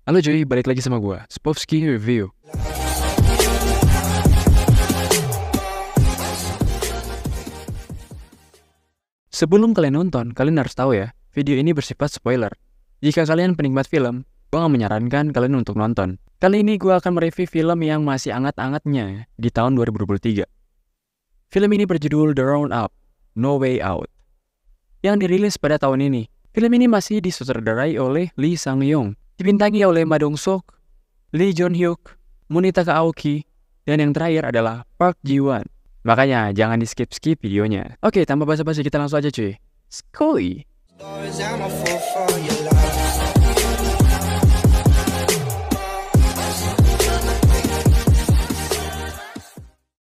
Halo cuy, balik lagi sama gua, Spovski Review. Sebelum kalian nonton, kalian harus tahu ya, video ini bersifat spoiler. Jika kalian penikmat film, gua gak menyarankan kalian untuk nonton. Kali ini gua akan mereview film yang masih anget-angetnya di tahun 2023. Film ini berjudul The Roundup, No Way Out, yang dirilis pada tahun ini. Film ini masih disutradarai oleh Lee Sang-young, dibintangi oleh Ma Dong-seok, Lee Joon-hyuk, Munetaka Aoki, dan yang terakhir adalah Park Ji-won. Makanya jangan di skip-skip videonya. Oke, tanpa basa-basi kita langsung aja cuy. Skoy!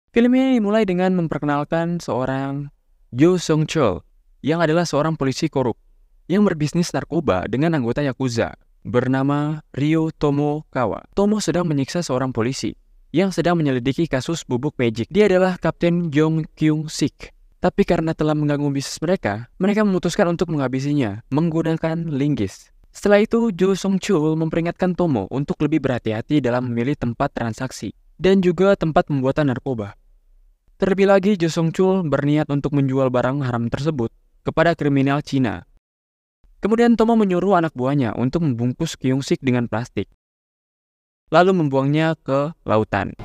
Film ini dimulai dengan memperkenalkan seorang Jo Sung-chul yang adalah seorang polisi korup yang berbisnis narkoba dengan anggota Yakuza bernama Ryo Tomokawa. Tomo sedang menyiksa seorang polisi yang sedang menyelidiki kasus bubuk magic. Dia adalah Kapten Jong Kyung-sik. Tapi karena telah mengganggu bisnis mereka memutuskan untuk menghabisinya menggunakan linggis. Setelah itu, Jo Sung-chul memperingatkan Tomo untuk lebih berhati-hati dalam memilih tempat transaksi dan juga tempat pembuatan narkoba. Terlebih lagi, Jo Sung-chul berniat untuk menjual barang haram tersebut kepada kriminal Cina. Kemudian Tomo menyuruh anak buahnya untuk membungkus Kyung-sik dengan plastik, lalu membuangnya ke lautan.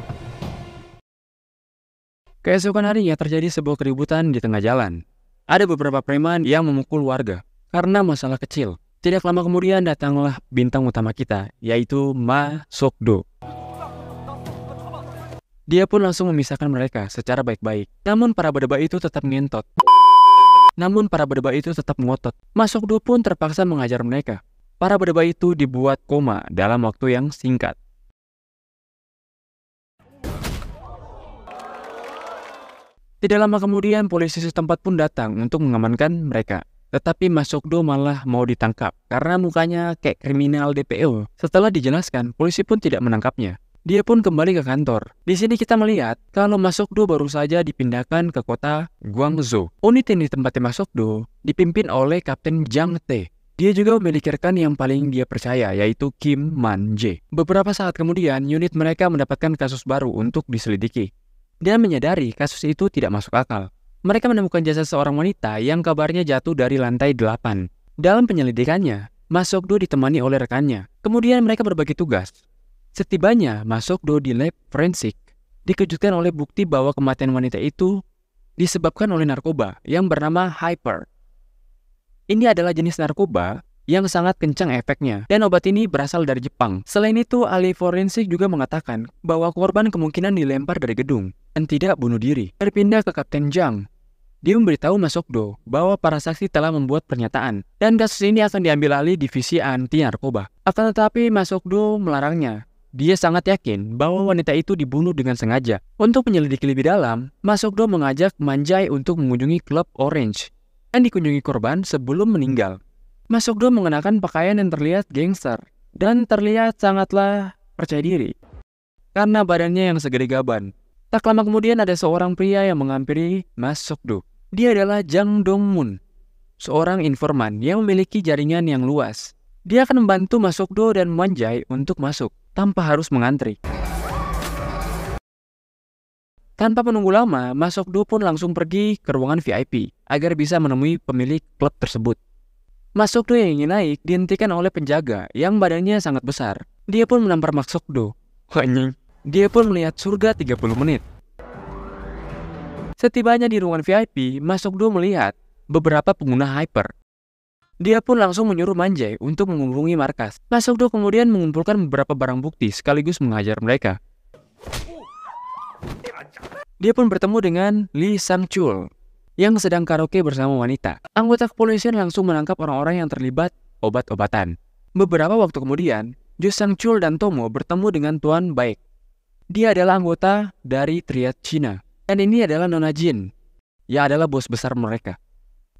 Keesokan harinya terjadi sebuah keributan di tengah jalan. Ada beberapa preman yang memukul warga karena masalah kecil. Tidak lama kemudian datanglah bintang utama kita, yaitu Ma Sok-do. Dia pun langsung memisahkan mereka secara baik-baik. Namun para bedebah itu tetap ngotot. Ma Sok-do pun terpaksa mengajar mereka. Para bedebah itu dibuat koma dalam waktu yang singkat. Tidak lama kemudian polisi setempat pun datang untuk mengamankan mereka. Tetapi Ma Sok-do malah mau ditangkap karena mukanya kayak kriminal DPO. Setelah dijelaskan, polisi pun tidak menangkapnya. Dia pun kembali ke kantor. Di sini kita melihat kalau Ma Sok-do baru saja dipindahkan ke kota Guangzhou. Unit yang ditempati Ma Sok-do dipimpin oleh Kapten Jang Tae. Dia juga memiliki rekan yang paling dia percaya, yaitu Kim Man-jae. Beberapa saat kemudian, unit mereka mendapatkan kasus baru untuk diselidiki dan menyadari kasus itu tidak masuk akal. Mereka menemukan jasad seorang wanita yang kabarnya jatuh dari lantai 8. Dalam penyelidikannya, Ma Sok-do ditemani oleh rekannya. Kemudian mereka berbagi tugas. Setibanya Ma Sok-do di lab forensik, dikejutkan oleh bukti bahwa kematian wanita itu disebabkan oleh narkoba yang bernama Hyper. Ini adalah jenis narkoba yang sangat kencang efeknya, dan obat ini berasal dari Jepang. Selain itu, ahli forensik juga mengatakan bahwa korban kemungkinan dilempar dari gedung dan tidak bunuh diri. Berpindah ke Kapten Jang. Dia memberitahu Ma Sok-do bahwa para saksi telah membuat pernyataan, dan kasus ini akan diambil alih divisi anti narkoba. Akan tetapi Ma Sok-do melarangnya. Dia sangat yakin bahwa wanita itu dibunuh dengan sengaja. Untuk menyelidiki lebih dalam, Ma Sok-do mengajak Man-jae untuk mengunjungi klub Orange dan dikunjungi korban sebelum meninggal. Ma Sok-do mengenakan pakaian yang terlihat gangster dan terlihat sangatlah percaya diri karena badannya yang segede gaban. Tak lama kemudian ada seorang pria yang menghampiri Ma Sok-do. Dia adalah Jang Dong-mun, seorang informan yang memiliki jaringan yang luas. Dia akan membantu Ma Sok-do dan Man-jae untuk masuk tanpa harus mengantri. Tanpa menunggu lama, Ma Sok-do pun langsung pergi ke ruangan VIP agar bisa menemui pemilik klub tersebut. Ma Sok-do yang ingin naik dihentikan oleh penjaga yang badannya sangat besar. Dia pun menampar Ma Sok-do. Dia pun melihat surga 30 menit. Setibanya di ruangan VIP, Ma Sok-do melihat beberapa pengguna Hyper. Dia pun langsung menyuruh Man-jae untuk menghubungi markas. Ma Sok-do kemudian mengumpulkan beberapa barang bukti sekaligus mengajar mereka. Dia pun bertemu dengan Lee Sang-chul yang sedang karaoke bersama wanita. Anggota kepolisian langsung menangkap orang-orang yang terlibat obat-obatan. Beberapa waktu kemudian, Jo Sang-chul dan Tomo bertemu dengan Tuan Baek. Dia adalah anggota dari triad Cina. Dan ini adalah Nona Jin, yang adalah bos besar mereka.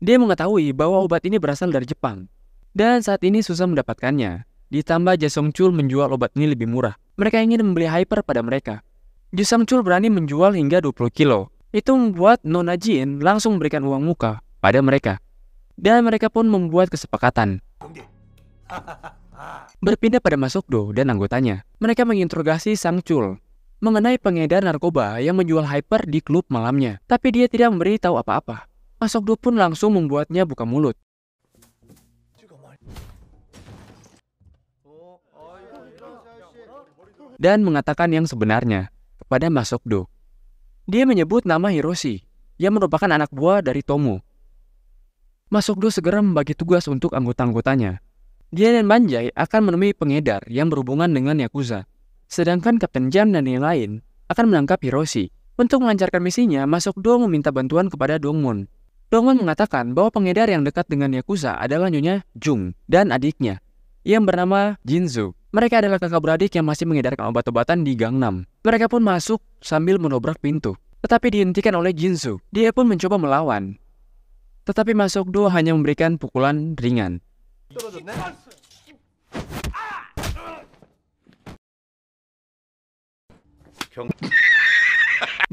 Dia mengetahui bahwa obat ini berasal dari Jepang, dan saat ini susah mendapatkannya. Ditambah Jo Sang-chul menjual obat ini lebih murah. Mereka ingin membeli Hyper pada mereka. Jo Sang-chul berani menjual hingga 20 kilo. Itu membuat Nona Jin langsung memberikan uang muka pada mereka. Dan mereka pun membuat kesepakatan. Berpindah pada Masokdo dan anggotanya, mereka menginterogasi Sang Chul mengenai pengedar narkoba yang menjual hyper di klub malamnya. Tapi dia tidak memberi tahu apa-apa. Masokdo pun langsung membuatnya buka mulut dan mengatakan yang sebenarnya kepada Masokdo. Dia menyebut nama Hiroshi yang merupakan anak buah dari Tomo. Masokdo segera membagi tugas untuk anggota-anggotanya. Dia dan Manjay akan menemui pengedar yang berhubungan dengan Yakuza. Sedangkan Kapten Jam dan yang lain akan menangkap Hiroshi. Untuk melancarkan misinya, Masokdo meminta bantuan kepada Dongmon. Dongmon mengatakan bahwa pengedar yang dekat dengan Yakuza adalah Nyonya Jung dan adiknya yang bernama Jinzu. Mereka adalah kakak beradik yang masih mengedarkan obat-obatan di Gangnam. Mereka pun masuk sambil menobrak pintu, tetapi dihentikan oleh Jinzu. Dia pun mencoba melawan, tetapi Masokdo hanya memberikan pukulan ringan.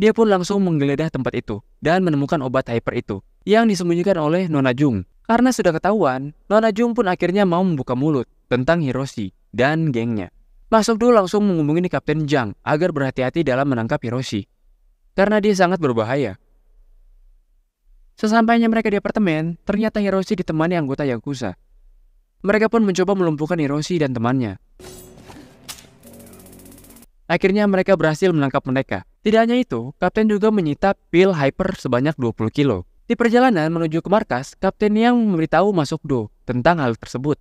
Dia pun langsung menggeledah tempat itu dan menemukan obat hyper itu yang disembunyikan oleh Nona Jung. Karena sudah ketahuan, Nona Jung pun akhirnya mau membuka mulut tentang Hiroshi dan gengnya. Masokdo langsung menghubungi Kapten Jang agar berhati-hati dalam menangkap Hiroshi, karena dia sangat berbahaya. Sesampainya mereka di apartemen, ternyata Hiroshi ditemani anggota Yakuza. Mereka pun mencoba melumpuhkan Hiroshi dan temannya. Akhirnya mereka berhasil menangkap mereka. Tidak hanya itu, Kapten juga menyita pil hyper sebanyak 20 kilo. Di perjalanan menuju ke markas, Kapten yang memberitahu Masokdo tentang hal tersebut.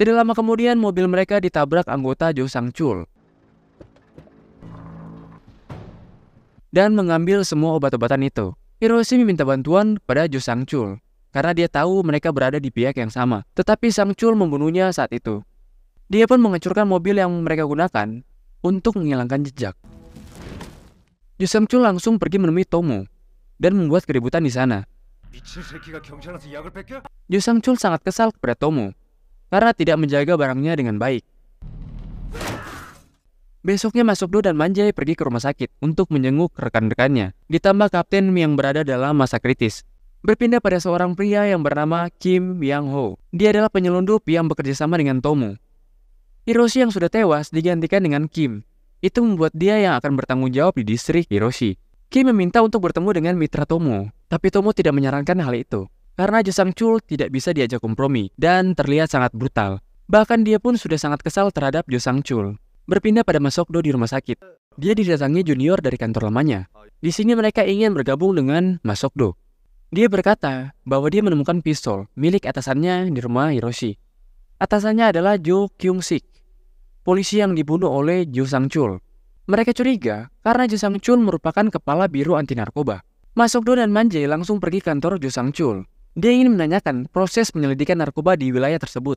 Tidak lama kemudian mobil mereka ditabrak anggota Jo Sang Chul dan mengambil semua obat-obatan itu. Hiroshi meminta bantuan pada Jo Sang Chul karena dia tahu mereka berada di pihak yang sama. Tetapi Sang Chul membunuhnya saat itu. Dia pun menghancurkan mobil yang mereka gunakan untuk menghilangkan jejak. Jo Sang Chul langsung pergi menemui Tomo dan membuat keributan di sana. Jo Sang Chul sangat kesal kepada Tomo karena tidak menjaga barangnya dengan baik. Besoknya Masokdo dan Manjay pergi ke rumah sakit untuk menjenguk rekan-rekannya, ditambah kapten yang berada dalam masa kritis. Berpindah pada seorang pria yang bernama Kim Yang-ho. Dia adalah penyelundup yang bekerja sama dengan Tomo. Hiroshi yang sudah tewas digantikan dengan Kim. Itu membuat dia yang akan bertanggung jawab di distrik Hiroshi. Kim meminta untuk bertemu dengan mitra Tomo, tapi Tomo tidak menyarankan hal itu karena Jo Sang Chul tidak bisa diajak kompromi dan terlihat sangat brutal. Bahkan dia pun sudah sangat kesal terhadap Jo Sang Chul. Berpindah pada Masokdo di rumah sakit. Dia didatangi junior dari kantor lamanya. Di sini mereka ingin bergabung dengan Masokdo. Dia berkata bahwa dia menemukan pistol milik atasannya di rumah Hiroshi. Atasannya adalah Jo Kyung-sik, polisi yang dibunuh oleh Jo Sang Chul. Mereka curiga karena Jo Sang Chul merupakan kepala biro anti narkoba. Masokdo dan Manjay langsung pergi kantor Jo Sang Chul. Dia ingin menanyakan proses penyelidikan narkoba di wilayah tersebut.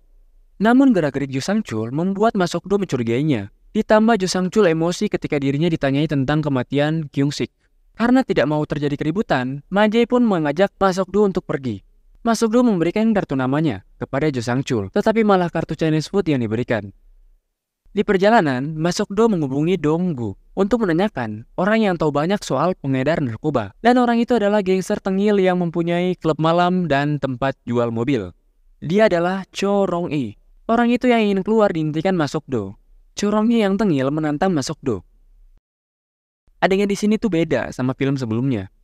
Namun gerak-gerik Jo Sang Chul membuat Masokdo mencurigainya. Ditambah Jo Sang Chul emosi ketika dirinya ditanyai tentang kematian Kyung-sik. Karena tidak mau terjadi keributan, Manjay pun mengajak Masokdo untuk pergi. Masokdo memberikan kartu namanya kepada Jo Sang Chul, tetapi malah kartu Chinese food yang diberikan. Di perjalanan, Masokdo menghubungi Donggu untuk menanyakan orang yang tahu banyak soal pengedar narkoba. Dan orang itu adalah gangster tengil yang mempunyai klub malam dan tempat jual mobil. Dia adalah Cho Rong-i. Orang itu yang ingin keluar dihentikan Masokdo. Cho Rong-i yang tengil menantang Masokdo. Adegan di sini tuh beda sama film sebelumnya.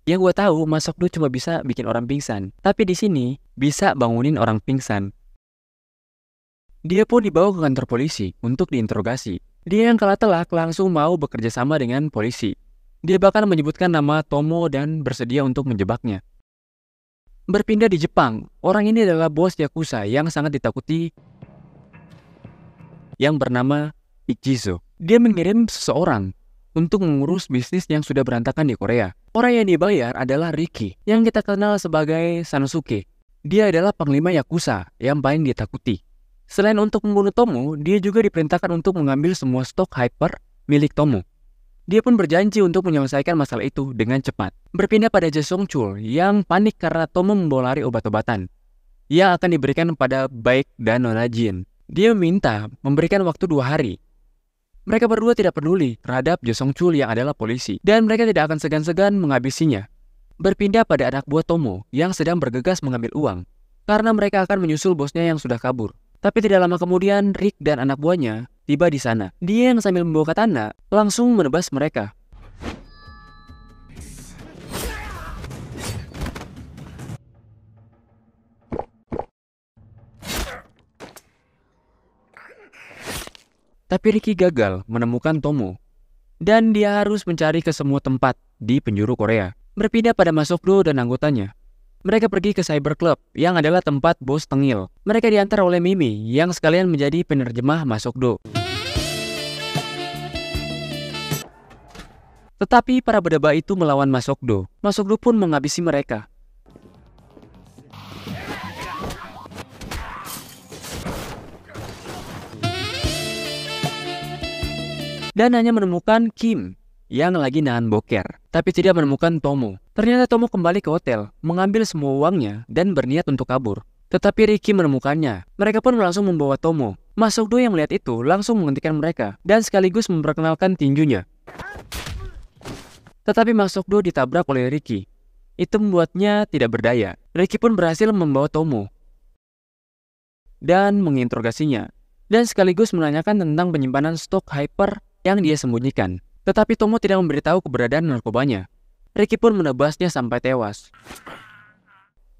Yang gue tahu, Masokdo cuma bisa bikin orang pingsan, tapi di sini bisa bangunin orang pingsan. Dia pun dibawa ke kantor polisi untuk diinterogasi. Dia yang kalah telak langsung mau bekerja sama dengan polisi. Dia bahkan menyebutkan nama Tomo dan bersedia untuk menjebaknya. Berpindah di Jepang, orang ini adalah bos Yakuza yang sangat ditakuti yang bernama Ichizo. Dia mengirim seseorang untuk mengurus bisnis yang sudah berantakan di Korea. Orang yang dibayar adalah Riki, yang kita kenal sebagai Sanosuke. Dia adalah panglima Yakuza yang paling ditakuti. Selain untuk membunuh Tomo, dia juga diperintahkan untuk mengambil semua stok hyper milik Tomo. Dia pun berjanji untuk menyelesaikan masalah itu dengan cepat. Berpindah pada Jo Sang Chul yang panik karena Tomo membawa lari obat-obatan yang akan diberikan pada Baek dan Nona Jin. Dia meminta memberikan waktu 2 hari. Mereka berdua tidak peduli terhadap Jo Sang Chul yang adalah polisi, dan mereka tidak akan segan-segan menghabisinya. berpindah pada anak buah Tomo yang sedang bergegas mengambil uang, karena mereka akan menyusul bosnya yang sudah kabur. Tapi tidak lama kemudian, Rick dan anak buahnya tiba di sana. Dia yang sambil membawa katana langsung menebas mereka. Tapi Ricky gagal menemukan Tomo, dan dia harus mencari ke semua tempat di penjuru Korea. Berpindah pada Masokdo dan anggotanya. Mereka pergi ke Cyber Club yang adalah tempat bos tengil. Mereka diantar oleh Mimi yang sekalian menjadi penerjemah Masokdo. Tetapi para bedebah itu melawan Masokdo. Masokdo pun menghabisi mereka. Dan hanya menemukan Kim yang lagi nahan boker, tapi tidak menemukan Tomo. Ternyata Tomo kembali ke hotel, mengambil semua uangnya dan berniat untuk kabur. Tetapi Ricky menemukannya. Mereka pun langsung membawa Tomo. Masokdo yang melihat itu langsung menghentikan mereka dan sekaligus memperkenalkan tinjunya. Tetapi Masokdo ditabrak oleh Ricky. Itu membuatnya tidak berdaya. Ricky pun berhasil membawa Tomo dan menginterogasinya, dan sekaligus menanyakan tentang penyimpanan stok hyper yang dia sembunyikan. Tetapi Tomo tidak memberitahu keberadaan narkobanya. Ricky pun menebasnya sampai tewas.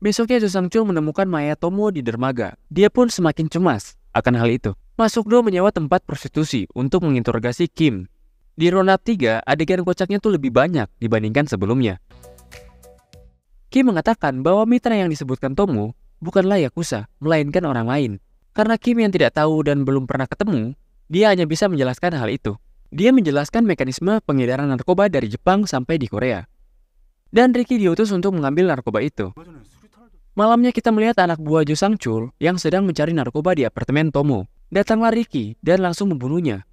Besoknya Jo Sang-chul menemukan mayat Tomo di dermaga. Dia pun semakin cemas akan hal itu. Masokdo menyewa tempat prostitusi untuk menginterogasi Kim. Di round-up 3, adegan kocaknya tuh lebih banyak dibandingkan sebelumnya. Kim mengatakan bahwa mitra yang disebutkan Tomo bukanlah Yakuza, melainkan orang lain. Karena Kim yang tidak tahu dan belum pernah ketemu, dia hanya bisa menjelaskan hal itu. Dia menjelaskan mekanisme pengedaran narkoba dari Jepang sampai di Korea. Dan Ricky diutus untuk mengambil narkoba itu. Malamnya kita melihat anak buah Jo Sang-chul yang sedang mencari narkoba di apartemen Tomo. Datanglah Ricky dan langsung membunuhnya.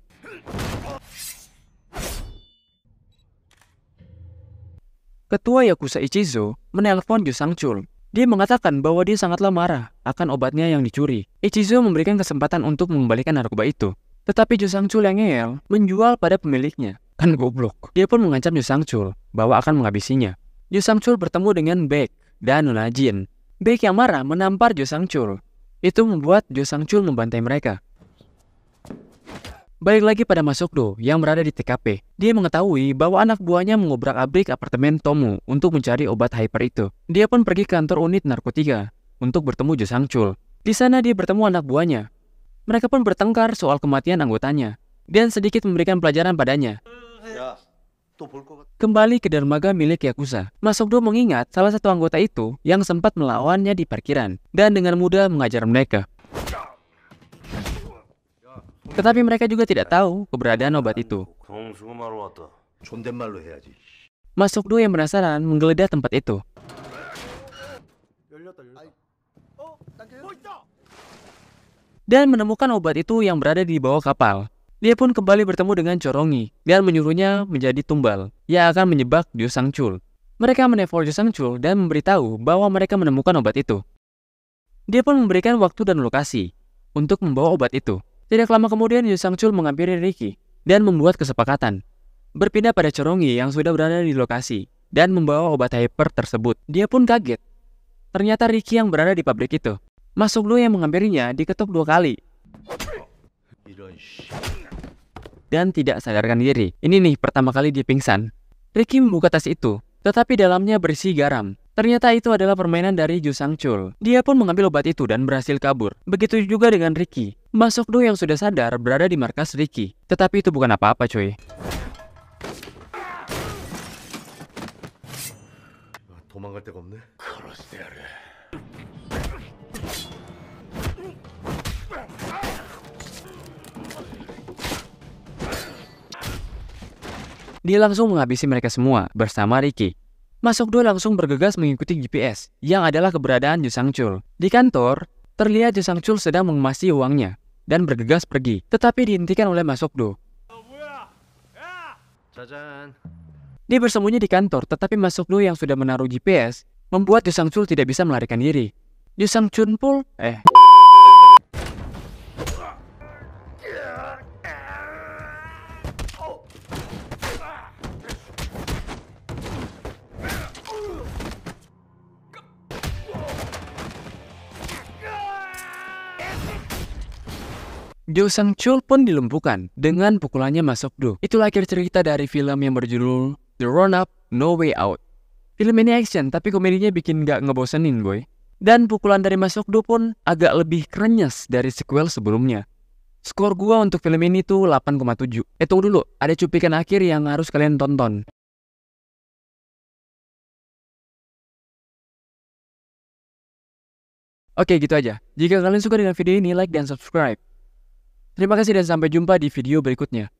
Ketua Yakuza Ichizo menelpon Jo Sang-chul. Dia mengatakan bahwa dia sangatlah marah akan obatnya yang dicuri. Ichizo memberikan kesempatan untuk mengembalikan narkoba itu. Tetapi Jo Sang-chul yang ngeyel menjual pada pemiliknya. Kan goblok. Dia pun mengancam Jo Sang-chul bahwa akan menghabisinya. Jo Sang-chul bertemu dengan Baek dan Nona Jin. Baek yang marah menampar Jo Sang-chul. Itu membuat Jo Sang-chul membantai mereka. Balik lagi pada Masokdo yang berada di TKP. Dia mengetahui bahwa anak buahnya mengobrak-abrik apartemen Tomo untuk mencari obat hyper itu. Dia pun pergi ke kantor unit narkotika untuk bertemu Jo Sang-chul. Di sana dia bertemu anak buahnya. Mereka pun bertengkar soal kematian anggotanya dan sedikit memberikan pelajaran padanya. Kembali ke dermaga milik Yakuza, Masokdo mengingat salah satu anggota itu yang sempat melawannya di parkiran dan dengan mudah mengajar mereka. Tetapi mereka juga tidak tahu keberadaan obat itu. Masokdo yang penasaran menggeledah tempat itu. Dan menemukan obat itu yang berada di bawah kapal. Dia pun kembali bertemu dengan Chorongi dan menyuruhnya menjadi tumbal yang akan menyebak Jo Sang-chul. Mereka menelepon Jo Sang-chul dan memberitahu bahwa mereka menemukan obat itu. Dia pun memberikan waktu dan lokasi untuk membawa obat itu. Tidak lama kemudian Jo Sang-chul menghampiri Ricky dan membuat kesepakatan. Berpindah pada Chorongi yang sudah berada di lokasi dan membawa obat hyper tersebut. Dia pun kaget. Ternyata Ricky yang berada di pabrik itu. Masokdo yang menghampirinya diketuk 2 kali. Dan tidak sadarkan diri. Ini nih pertama kali dia pingsan. Ricky membuka tas itu, tetapi dalamnya berisi garam. Ternyata itu adalah permainan dari Jo Sang-chul. Dia pun mengambil obat itu dan berhasil kabur. Begitu juga dengan Ricky. Masokdo yang sudah sadar berada di markas Ricky. Tetapi itu bukan apa-apa coy. Dia langsung menghabisi mereka semua bersama Ricky. Masokdo langsung bergegas mengikuti GPS yang adalah keberadaan Jo Sang-chul. Di kantor, terlihat Jo Sang-chul sedang mengemasi uangnya dan bergegas pergi, tetapi dihentikan oleh Masokdo. Dia bersembunyi di kantor, tetapi Masokdo yang sudah menaruh GPS membuat Jo Sang-chul tidak bisa melarikan diri. Jo Sang-chul pun Jo Sang-chul pun dilumpuhkan dengan pukulannya Mas Suk-do. Itulah akhir cerita dari film yang berjudul The Grown-Up No Way Out. Film ini action, tapi komedinya bikin gak ngebosenin, boy. Dan pukulan dari Mas Suk-do pun agak lebih krenyes dari sequel sebelumnya. Skor gua untuk film ini tuh 8,7. Tunggu dulu, ada cuplikan akhir yang harus kalian tonton. Oke, gitu aja. Jika kalian suka dengan video ini, like dan subscribe. Terima kasih dan sampai jumpa di video berikutnya.